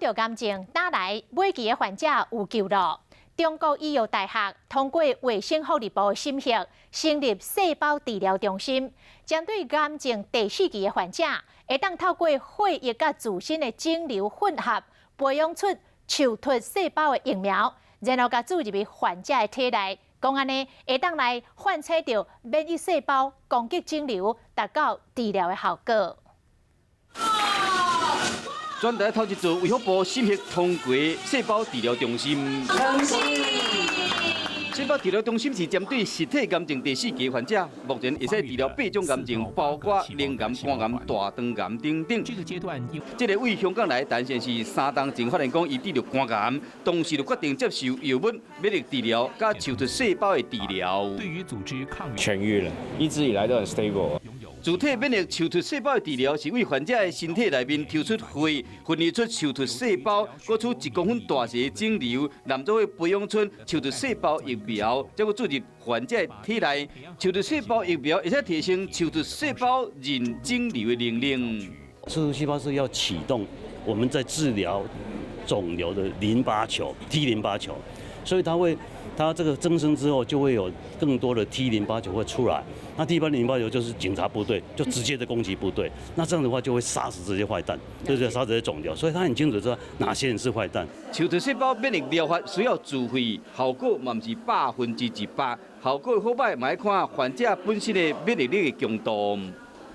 着癌症打来尾期的患者有救了。中国医药大学通过卫生福利部的审核，成立细胞治疗中心，针对癌症第4期的患者，会当透过血液甲自身的肿瘤混合，培养出树突细胞的疫苗，然后甲注入去患者的体内。讲安尼，会当来唤醒到免疫细胞，攻击肿瘤，达到治疗的效果。专台头一座卫福部审核通过细胞治疗中心。细胞治疗中心是针对实体癌症第4期患者，目前会使治疗8种癌症，包括鳞癌、肝癌、大肠癌等等。这个为香港来诞生是3档前发现讲伊治疗肝癌，当时就决定接受药物、免疫治疗加树突细胞的治疗。对于组织抗原痊愈了，一直以来都很 stable。 自体免疫树突细胞的治疗是为患者的身体内面抽出血，分离出树突细胞，割出1公分大小的肿瘤，然后培养出树突细胞疫苗，再注入患者的体内。树突细胞疫苗会使提升树突细胞认肿瘤的能力。树突细胞是要启动我们在治疗肿瘤的淋巴球 T 淋巴球，所以它这个增生之后，就会有更多的 T 淋巴球会出来。那T 淋巴球就是警察部队，就直接的攻击部队。那这样的话就会杀死这些坏蛋，就是杀这些肿瘤。所以他很清楚知道哪些人是坏蛋。树突细胞免疫疗法需要自费，效果嘛不是100%，效果好歹嘛要看患者本身的免疫力的强度。